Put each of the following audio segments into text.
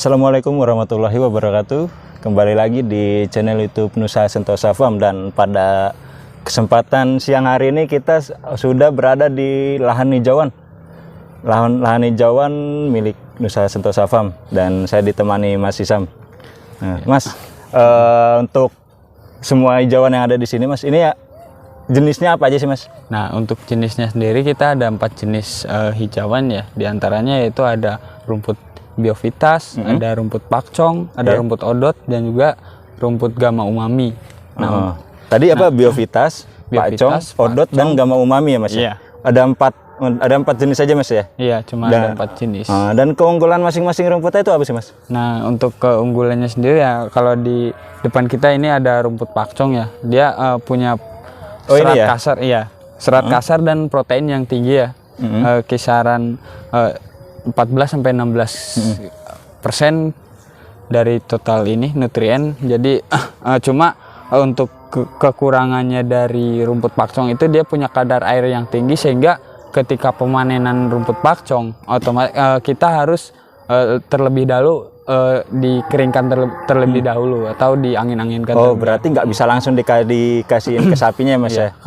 Assalamualaikum warahmatullahi wabarakatuh. Kembali lagi di channel YouTube Nusa Sentosa Farm, dan pada kesempatan siang hari ini kita sudah berada di lahan hijauan. Lahan hijauan milik Nusa Sentosa Farm, dan saya ditemani Mas Isam. Nah, Mas, untuk semua hijauan yang ada di sini, Mas, ini ya jenisnya apa aja sih, Mas? Nah, untuk jenisnya sendiri kita ada 4 jenis hijauan ya. Di antaranya yaitu ada rumput biovitas, ada rumput pakcong, ada rumput odot, dan juga rumput gamma umami. Nah, tadi apa? Biovitas, pakcong, odot, dan gamma umami ya, Mas? Iya. Ada empat jenis saja, Mas, ya? Iya, cuma ada 4 jenis. Dan keunggulan masing-masing rumputnya itu apa sih, Mas? Nah, untuk keunggulannya sendiri ya, kalau di depan kita ini ada rumput pakcong ya. Dia punya serat kasar, iya. Serat kasar dan protein yang tinggi ya. Kisaran 14-16% dari total ini nutrien. Jadi cuma untuk kekurangannya dari rumput pakcong itu dia punya kadar air yang tinggi, sehingga ketika pemanenan rumput pakcong otomatis kita harus terlebih dahulu dikeringkan terlebih dahulu atau diangin-anginkan. Oh, berarti nggak bisa langsung dikasihin ke sapinya, Mas, ya?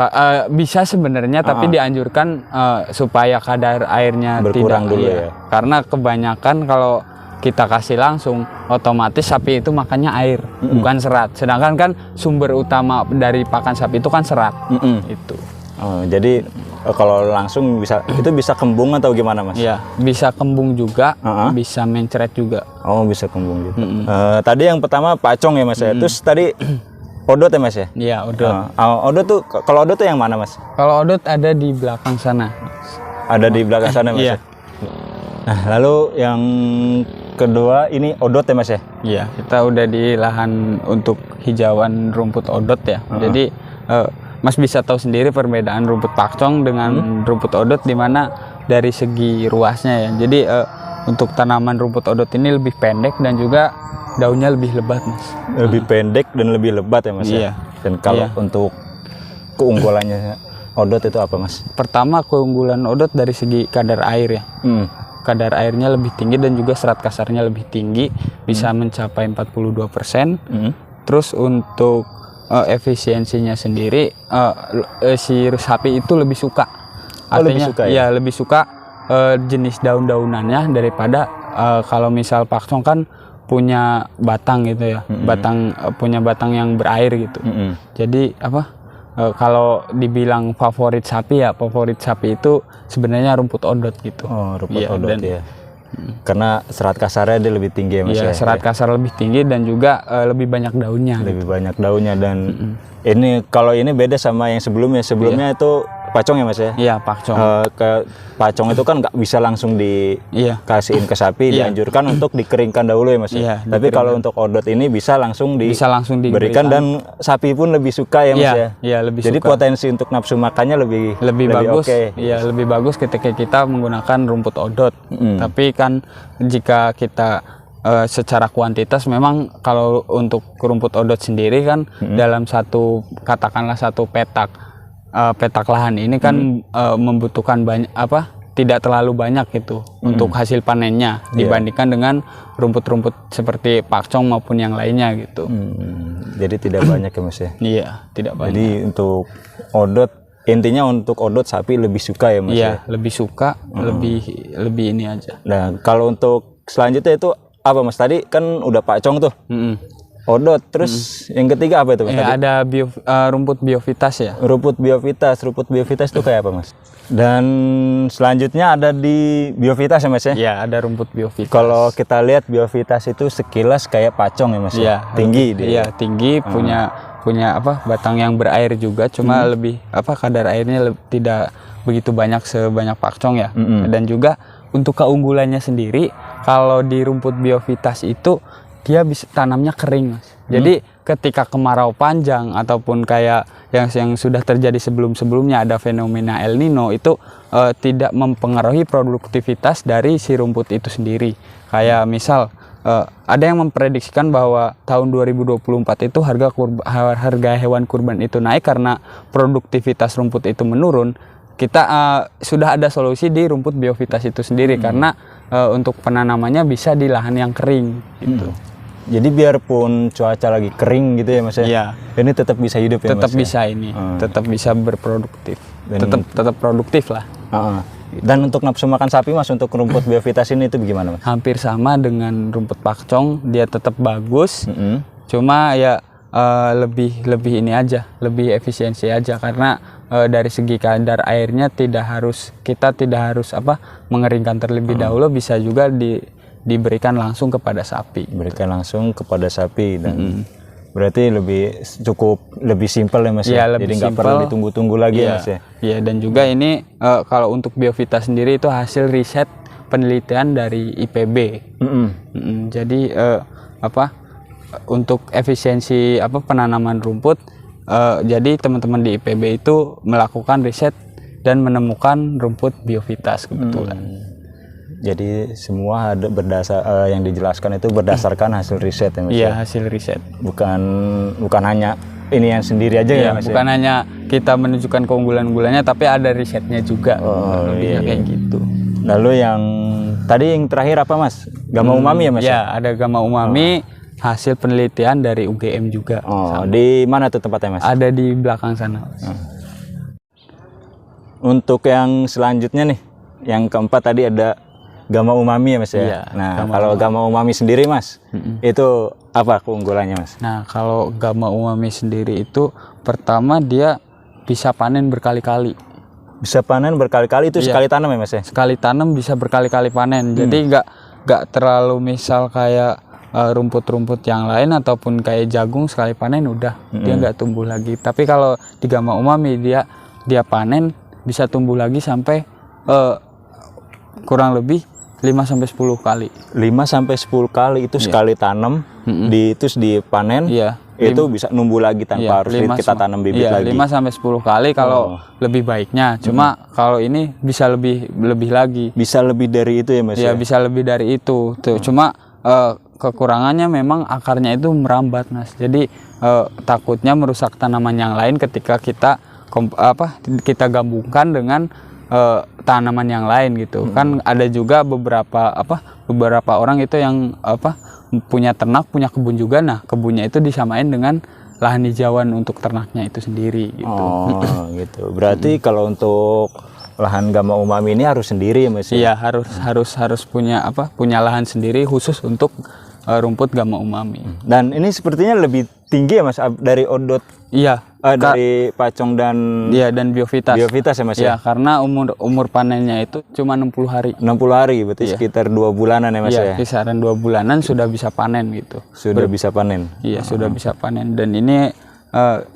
Bisa sebenarnya, tapi dianjurkan supaya kadar airnya berkurang tidak, dulu ya. Karena kebanyakan kalau kita kasih langsung, otomatis sapi itu makannya air, bukan serat. Sedangkan kan sumber utama dari pakan sapi itu kan serat. Itu. Oh, jadi kalau langsung bisa kembung atau gimana, Mas? Iya, bisa kembung juga, bisa mencret juga. Oh, bisa kembung gitu. Tadi yang pertama pakcong ya, Mas, ya. Terus tadi odot ya, Mas, ya? Iya, odot. Odot tuh, kalau odot tuh yang mana, Mas? Kalau odot ada di belakang sana. Ada di belakang sana, Mas. Iya. Ya? Nah, lalu yang kedua ini odot ya, Mas, ya? Iya, kita udah di lahan untuk hijauan rumput odot ya. Jadi Mas bisa tahu sendiri perbedaan rumput pakcong dengan rumput odot, di mana dari segi ruasnya ya. Jadi untuk tanaman rumput odot ini lebih pendek dan juga daunnya lebih lebat, Mas. Lebih pendek dan lebih lebat ya, Mas? Iya. Ya? Dan kalau untuk keunggulannya odot itu apa, Mas? Pertama, keunggulan odot dari segi kadar air ya. Kadar airnya lebih tinggi dan juga serat kasarnya lebih tinggi, bisa mencapai 42%. Terus untuk efisiensinya sendiri, si sapi itu lebih suka. Artinya, lebih suka jenis daun-daunannya daripada kalau misal pakcong kan punya batang gitu ya, punya batang yang berair gitu. Jadi kalau dibilang favorit sapi itu sebenarnya rumput odot gitu. Oh, rumput odot ya. Karena serat kasarnya dia lebih tinggi ya, Mas? Iya, serat kasar lebih tinggi dan juga lebih banyak daunnya. Lebih banyak daunnya, dan ini kalau ini beda sama yang sebelumnya. Sebelumnya itu pakcong ya, Mas, ya? Iya, pakcong. Pakcong itu kan nggak bisa langsung dikasihin ke sapi, dianjurkan untuk dikeringkan dahulu ya, Mas? Iya, tapi kalau untuk odot ini bisa langsung diberikan, dan sapi pun lebih suka ya, Mas, ya? Iya, lebih suka. Jadi potensi untuk nafsu makannya lebih bagus. Okay. Iya, lebih bagus ketika kita menggunakan rumput odot. Tapi kan jika kita secara kuantitas, memang kalau untuk rumput odot sendiri kan dalam katakanlah satu petak lahan ini kan membutuhkan banyak tidak terlalu banyak itu untuk hasil panennya dibandingkan dengan rumput-rumput seperti pakcong maupun yang lainnya gitu. Jadi tidak banyak ya, Mas, ya? Iya, tidak banyak. Jadi untuk odot, intinya untuk odot sapi lebih suka ya, Mas? Iya, lebih suka, lebih ini aja. Nah, kalau untuk selanjutnya itu apa, Mas? Tadi kan udah pakcong tuh. Odot, terus yang ketiga apa itu, Mas? Ada rumput biovitas ya. Rumput biovitas itu kayak apa, Mas? Dan selanjutnya ada di biovitas ya, Mas, ya? Iya, ada rumput biovitas. Kalau kita lihat biovitas itu sekilas kayak pakcong ya, Mas? Iya, tinggi dia. Iya, tinggi, punya batang yang berair juga, cuma lebih kadar airnya tidak begitu banyak sebanyak pakcong ya. Dan juga untuk keunggulannya sendiri, kalau di rumput biovitas itu dia bisa tanamnya kering, Mas. Jadi ketika kemarau panjang ataupun kayak yang sudah terjadi sebelumnya ada fenomena El Nino, itu tidak mempengaruhi produktivitas dari si rumput itu sendiri. Kayak misal ada yang memprediksikan bahwa tahun 2024 itu harga hewan kurban itu naik karena produktivitas rumput itu menurun. Kita sudah ada solusi di rumput biovitas itu sendiri, karena untuk penanamannya bisa di lahan yang kering gitu. Jadi biarpun cuaca lagi kering gitu ya Mas ya. Iya. Ini tetap bisa hidup ya Tetap Mas. bisa ini, tetap bisa berproduktif. Dan- Tetap produktif lah. Heeh. Dan untuk nafsu makan sapi Mas, untuk rumput Biovitas ini itu bagaimana Mas? Hampir sama dengan rumput pakcong, dia tetap bagus. Mm-mm. Cuma ya lebih ini aja, lebih efisiensi aja karena dari segi kadar airnya kita tidak harus mengeringkan terlebih dahulu, bisa juga diberikan langsung kepada sapi. Berikan langsung kepada sapi dan berarti lebih simpel ya Mas Iya, ya. lebih Jadi nggak simpel. perlu ditunggu-tunggu lagi ya Iya, Mas ya. iya, dan juga ini kalau untuk Biovitas sendiri itu hasil riset penelitian dari IPB. Jadi untuk efisiensi penanaman rumput, jadi teman-teman di IPB itu melakukan riset dan menemukan rumput Biovitas kebetulan. Jadi semua ada yang dijelaskan itu berdasarkan hasil riset ya Mas. Iya, ya? hasil riset. Bukan hanya ini yang sendiri aja ya Iya, Mas. bukan hanya kita menunjukkan keunggulan-unggulannya, tapi ada risetnya juga. Lebihnya kayak gitu. Lalu yang terakhir apa Mas? Gamma umami ya Mas? Ya, ada gamma umami hasil penelitian dari UGM juga. Oh, di mana tuh tempatnya Mas? Ada di belakang sana. Mas. Untuk yang selanjutnya nih, yang keempat tadi ada gamma umami ya Mas ya. Iya, Nah, kalau gamma umami sendiri Mas, itu apa keunggulannya Mas? Nah, kalau gamma umami sendiri itu pertama dia bisa panen berkali-kali. Bisa panen berkali-kali itu sekali tanam ya Mas ya? Sekali tanam bisa berkali-kali panen. Jadi nggak terlalu misal kayak rumput-rumput yang lain ataupun kayak jagung sekali panen udah dia nggak tumbuh lagi. Tapi kalau di gamma umami dia panen bisa tumbuh lagi sampai kurang lebih 5-10 kali. 5-10 kali itu sekali tanam, terus dipanen. Iya. Itu bisa numbuh lagi tanpa harus kita tanam bibit lagi. 5-10 kali kalau lebih baiknya. Cuma kalau ini bisa lebih lagi. Bisa lebih dari itu ya Mas Ya, ya? bisa lebih dari itu. Tuh, cuma kekurangannya memang akarnya itu merambat Mas. Jadi takutnya merusak tanaman yang lain ketika kita gabungkan dengan tanaman yang lain gitu. Kan ada juga beberapa orang itu yang punya ternak, punya kebun juga. Nah, kebunnya itu disamain dengan lahan hijauan untuk ternaknya itu sendiri gitu. Oh, gitu. Berarti kalau untuk lahan gamma umami ini harus sendiri ya Mas? Iya, harus punya lahan sendiri khusus untuk rumput gamma umami. Dan ini sepertinya lebih tinggi ya Mas dari odot. Iya, dari pacong dan Biovitas. Biovitas ya Mas Ya, ya? karena umur panennya itu cuma 60 hari. 60 hari berarti sekitar 2 bulanan ya Mas Iya, ya? kisaran 2 bulanan sudah bisa panen gitu. Sudah bisa panen. Iya, sudah bisa panen, dan ini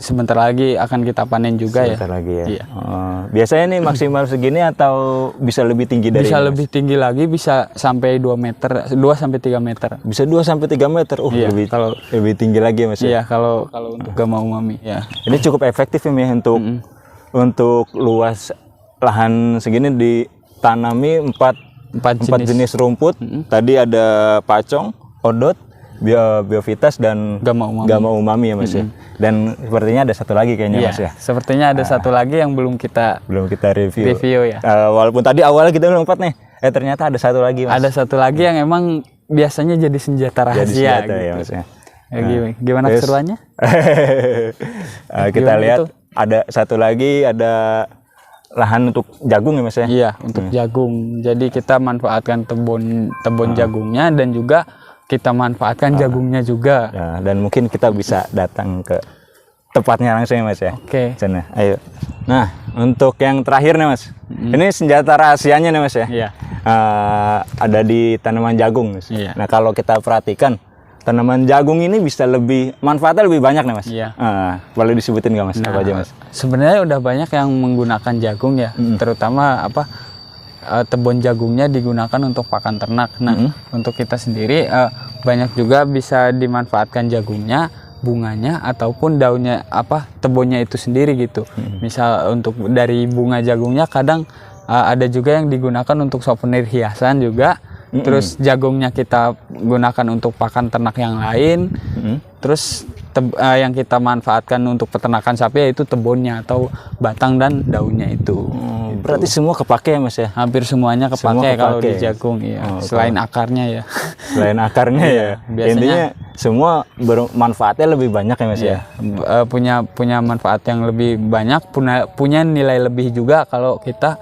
sebentar lagi akan kita panen juga. Sebentar lagi ya. Iya. Biasanya nih maksimal segini atau bisa lebih tinggi dari Bisa ini, Mas? lebih tinggi lagi, bisa sampai 2 meter, 2 sampai 3 meter. Bisa 2-3 meter. Iya, lebih tinggi lagi ya Mas ya? Iya, kalau untuk gamma umami ya. Ini cukup efektif ya Mas, untuk luas lahan segini ditanami 4 jenis rumput. Tadi ada pacong, odot, Biovitas dan Gamma umami. ya Mas ya. Dan sepertinya ada satu lagi kayaknya Iya, Mas ya. sepertinya ada satu lagi yang belum kita Review ya. Walaupun tadi awalnya kita bilang 4 nih, ternyata ada satu lagi Mas. Ada satu lagi yang emang biasanya jadi senjata rahasia. Jadi senjata gitu. ya Mas ya. Ya, gimana keseruannya? Kita Gimana lihat itu? ada satu lagi, ada lahan untuk jagung ya Mas ya. Iya, untuk jagung. Jadi kita manfaatkan tebon jagungnya, dan juga kita manfaatkan jagungnya juga. Ya, dan mungkin kita bisa datang ke tempatnya langsung ya Mas ya. Oke. Sana, ayo. Nah, untuk yang terakhir nih Mas. Ini senjata rahasianya nih Mas ya. Iya. Ada di tanaman jagung Mas. Iya. Nah, kalau kita perhatikan tanaman jagung ini bisa manfaatnya lebih banyak nih Mas. Iya. Boleh disebutin nggak Mas? Nah, apa aja Mas? sebenarnya udah banyak yang menggunakan jagung ya, terutama tebon jagungnya digunakan untuk pakan ternak. Nah, untuk kita sendiri banyak juga bisa dimanfaatkan jagungnya, bunganya, ataupun daunnya, tebonnya itu sendiri gitu. Misal untuk dari bunga jagungnya kadang ada juga yang digunakan untuk souvenir hiasan juga. Terus jagungnya kita gunakan untuk pakan ternak yang lain. Terus yang kita manfaatkan untuk peternakan sapi yaitu tebonnya atau batang dan daunnya itu. berarti semua kepake ya Mas ya? Hampir semuanya Semua kepake kalau kepake. di jagung ya. Oh, Selain akarnya ya. Selain akarnya ya. biasanya- Intinya semua bermanfaatnya lebih banyak ya Mas ya. Punya manfaat yang lebih banyak, punya nilai lebih juga kalau kita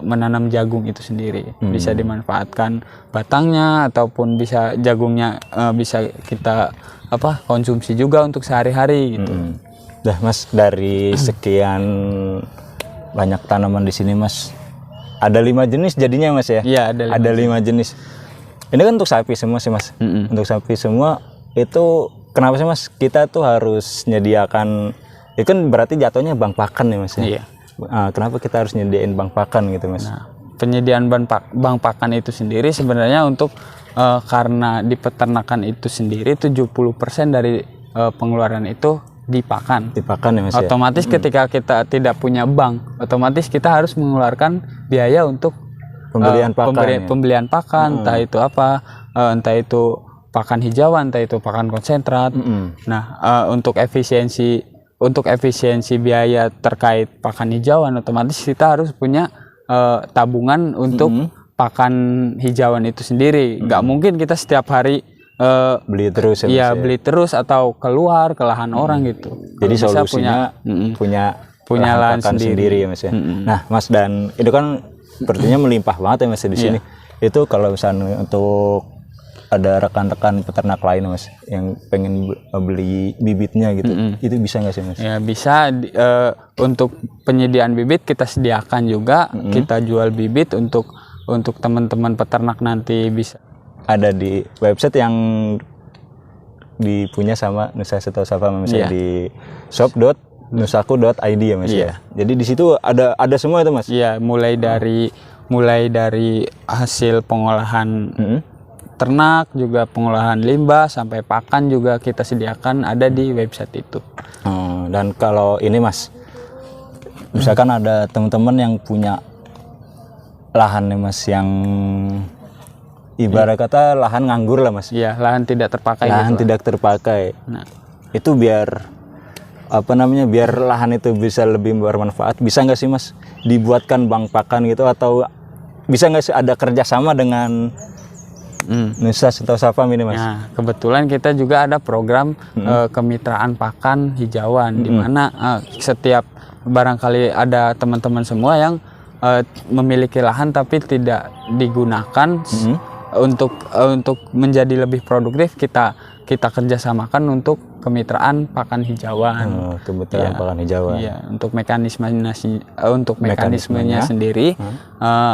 menanam jagung itu sendiri. Bisa dimanfaatkan batangnya ataupun bisa jagungnya bisa kita konsumsi juga untuk sehari-hari gitu. Dah Mas, dari sekian banyak tanaman di sini Mas, ada 5 jenis jadinya Mas ya? Iya, ada Ada 5 jenis. Ini kan untuk sapi semua sih Mas. Untuk sapi semua itu kenapa sih Mas kita tuh harus nyediakan? Itu kan berarti jatuhnya bank pakan ya Mas ya? Iya. Kenapa kita harus nyediain bank pakan gitu Mas? Nah, penyediaan bank pakan itu sendiri sebenarnya untuk karena di peternakan itu sendiri 70% dari pengeluaran itu di pakan. Di pakan ya Mas ya? Otomatis ketika kita tidak punya bank, otomatis kita harus mengeluarkan biaya untuk Pembelian pakan ya? pembelian pakan, entah itu entah itu pakan hijauan, entah itu pakan konsentrat. Nah, untuk efisiensi biaya terkait pakan hijauan, otomatis kita harus punya tabungan untuk pakan hijauan itu sendiri. Nggak mungkin kita setiap hari Beli terus ya Mas iya ya? beli terus atau keluar ke lahan orang gitu. Jadi Kalau bisa solusinya punya lahan pakan sendiri ya Mas ya. Nah Mas, dan itu kan sepertinya melimpah banget ya Mas ya di sini. Itu kalau misalnya untuk ada rekan-rekan peternak lain Mas yang pengen beli bibitnya gitu, itu bisa nggak sih Mas? Ya bisa. Untuk penyediaan bibit kita sediakan juga, kita jual bibit untuk teman-teman peternak nanti bisa. Ada di website yang dipunya sama Nusa Sentosa Farm misalnya di shop.nusaku.id ya Mas ya. Jadi di situ ada semua itu Mas. Iya, mulai dari hasil pengolahan ternak, juga pengolahan limbah sampai pakan juga kita sediakan ada di website itu. Dan kalau ini Mas, misalkan ada teman-teman yang punya lahan nih Mas yang ibarat kata lahan nganggur lah Mas. Iya, lahan tidak terpakai. Lahan gitu tidak terpakai. Nah, itu biar biar lahan itu bisa lebih bermanfaat, bisa nggak sih Mas dibuatkan bank pakan gitu, atau bisa nggak sih ada kerjasama dengan Nusa Sentosa Farm ini Mas? Nah, kebetulan kita juga ada program kemitraan pakan hijauan, di mana setiap barangkali ada teman-teman semua yang memiliki lahan tapi tidak digunakan untuk menjadi lebih produktif, kita kerjasamakan untuk kemitraan pakan hijauan. Kemitraan pakan hijauan. Iya, untuk mekanismenya sendiri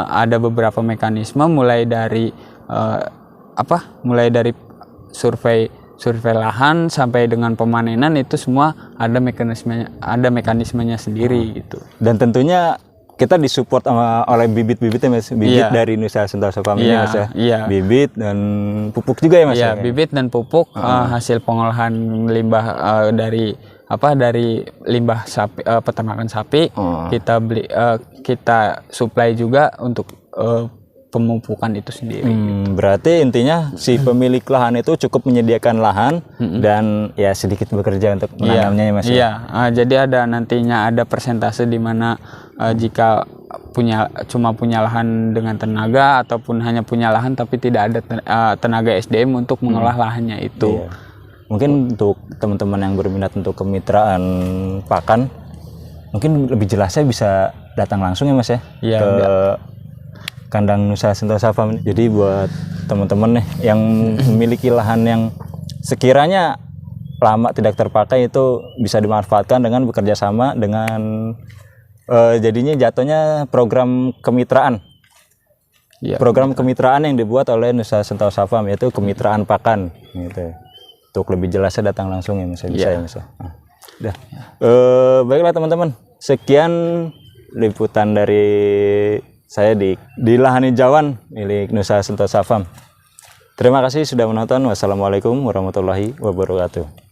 ada beberapa mekanisme, mulai dari survei lahan sampai dengan pemanenan, itu semua ada mekanismenya sendiri gitu. Dan tentunya kita disupport oleh bibit-bibitnya Mas, bibit dari Nusa Sentosa Farm ini Mas ya. Bibit dan pupuk juga ya Mas. Iya, bibit dan pupuk hasil pengolahan limbah dari limbah sapi, peternakan sapi. Kita beli, kita supply juga untuk pemupukan itu sendiri. Berarti intinya si pemilik lahan itu cukup menyediakan lahan dan ya sedikit bekerja untuk menanamnya ya Mas. Iya, jadi nantinya ada persentase di mana jika cuma punya lahan dengan tenaga, ataupun hanya punya lahan tapi tidak ada tenaga SDM untuk mengolah lahannya itu. Iya. Mungkin untuk teman-teman yang berminat untuk kemitraan pakan, mungkin lebih jelasnya bisa datang langsung ya Mas ya, ke kandang Nusa Sentosa Farm. Jadi buat teman-teman nih yang memiliki lahan yang sekiranya lama tidak terpakai, itu bisa dimanfaatkan dengan bekerja sama dengan jadinya jatuhnya program kemitraan. Program kemitraan yang dibuat oleh Nusa Sentosa Farm, yaitu kemitraan pakan gitu. Untuk lebih jelasnya datang langsung ya Mas, bisa ya Mas. Baiklah teman-teman, sekian liputan dari saya di lahan hijauan milik Nusa Sentosa Farm. Terima kasih sudah menonton. Wassalamualaikum warahmatullahi wabarakatuh.